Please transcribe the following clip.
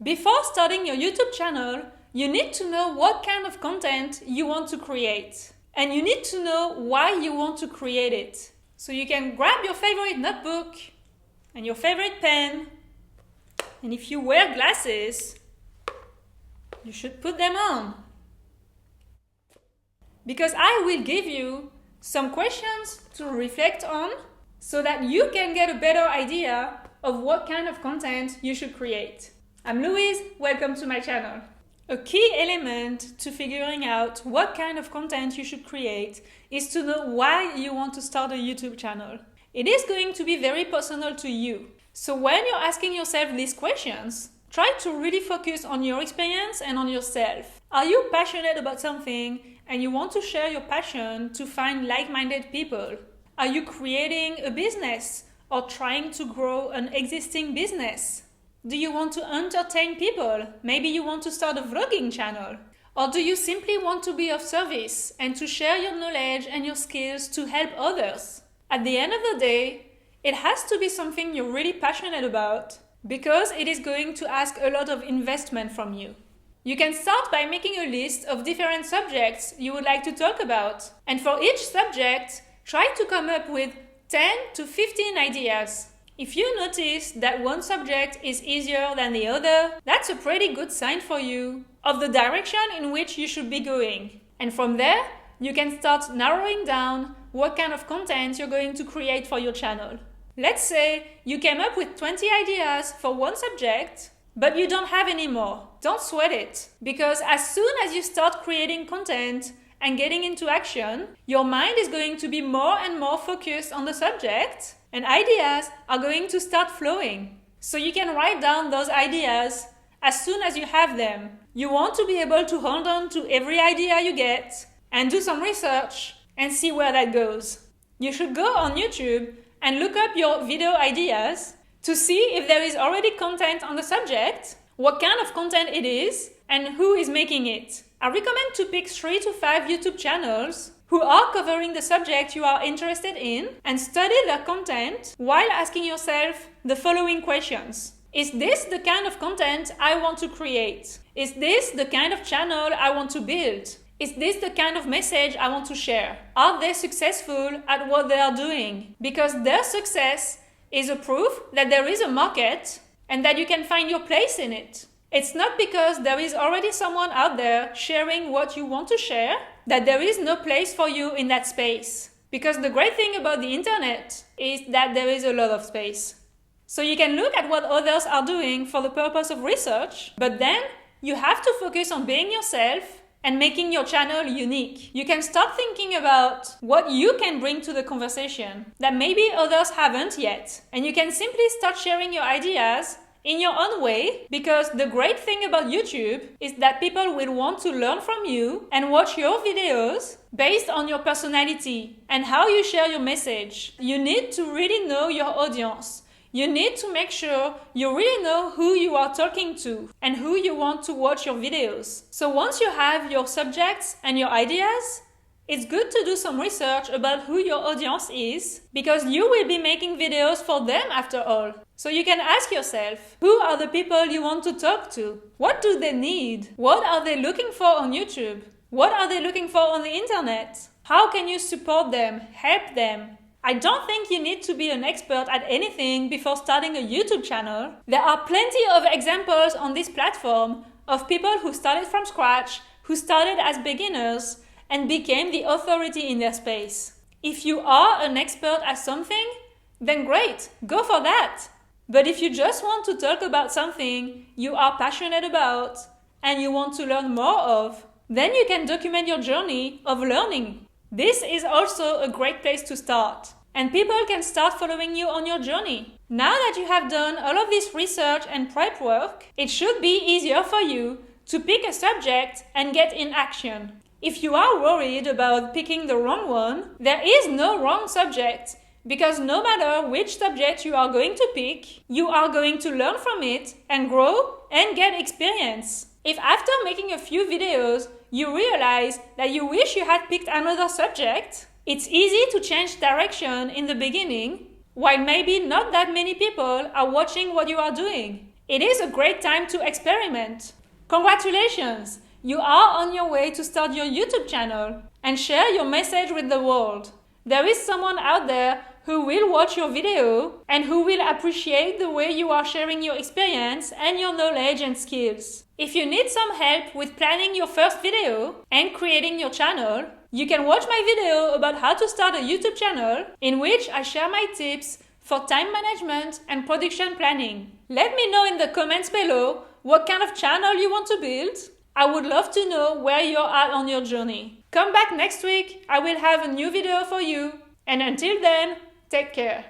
Before starting your YouTube channel, you need to know what kind of content you want to create. And you need to know why you want to create it. So you can grab your favorite notebook and your favorite pen. And if you wear glasses, you should put them on. Because I will give you some questions to reflect on so that you can get a better idea of what kind of content you should create. I'm Louise, welcome to my channel. A key element to figuring out what kind of content you should create is to know why you want to start a YouTube channel. It is going to be very personal to you. So when you're asking yourself these questions, try to really focus on your experience and on yourself. Are you passionate about something and you want to share your passion to find like-minded people? Are you creating a business or trying to grow an existing business? Do you want to entertain people? Maybe you want to start a vlogging channel. Or do you simply want to be of service and to share your knowledge and your skills to help others? At the end of the day, it has to be something you're really passionate about because it is going to ask a lot of investment from you. You can start by making a list of different subjects you would like to talk about. And for each subject, try to come up with 10 to 15 ideas. If you notice that one subject is easier than the other, that's a pretty good sign for you of the direction in which you should be going. And from there, you can start narrowing down what kind of content you're going to create for your channel. Let's say you came up with 20 ideas for one subject, but you don't have any more. Don't sweat it, because as soon as you start creating content and getting into action, your mind is going to be more and more focused on the subject, and ideas are going to start flowing. So you can write down those ideas as soon as you have them. You want to be able to hold on to every idea you get and do some research and see where that goes. You should go on YouTube and look up your video ideas to see if there is already content on the subject, what kind of content it is, and who is making it. I recommend to pick 3 to 5 YouTube channels who are covering the subject you are interested in and study their content while asking yourself the following questions. Is this the kind of content I want to create? Is this the kind of channel I want to build? Is this the kind of message I want to share? Are they successful at what they are doing? Because their success is a proof that there is a market and that you can find your place in it. It's not because there is already someone out there sharing what you want to share that there is no place for you in that space. Because the great thing about the internet is that there is a lot of space. So you can look at what others are doing for the purpose of research, but then you have to focus on being yourself and making your channel unique. You can start thinking about what you can bring to the conversation that maybe others haven't yet. And you can simply start sharing your ideas in your own way, because the great thing about YouTube is that people will want to learn from you and watch your videos based on your personality and how you share your message. You need to really know your audience. You need to make sure you really know who you are talking to and who you want to watch your videos. So once you have your subjects and your ideas, it's good to do some research about who your audience is, because you will be making videos for them after all. So you can ask yourself, who are the people you want to talk to? What do they need? What are they looking for on YouTube? What are they looking for on the internet? How can you support them, help them? I don't think you need to be an expert at anything before starting a YouTube channel. There are plenty of examples on this platform of people who started from scratch, who started as beginners, and became the authority in their space. If you are an expert at something, then great, go for that. But if you just want to talk about something you are passionate about and you want to learn more of, then you can document your journey of learning. This is also a great place to start. And people can start following you on your journey. Now that you have done all of this research and prep work, it should be easier for you to pick a subject and get in action. If you are worried about picking the wrong one, there is no wrong subject, because no matter which subject you are going to pick, you are going to learn from it and grow and get experience. If after making a few videos, you realize that you wish you had picked another subject, it's easy to change direction in the beginning, while maybe not that many people are watching what you are doing. It is a great time to experiment. Congratulations! You are on your way to start your YouTube channel and share your message with the world. There is someone out there who will watch your video and who will appreciate the way you are sharing your experience and your knowledge and skills. If you need some help with planning your first video and creating your channel, you can watch my video about how to start a YouTube channel in which I share my tips for time management and production planning. Let me know in the comments below what kind of channel you want to build. I would love to know where you're at on your journey. Come back next week, I will have a new video for you. And until then, take care.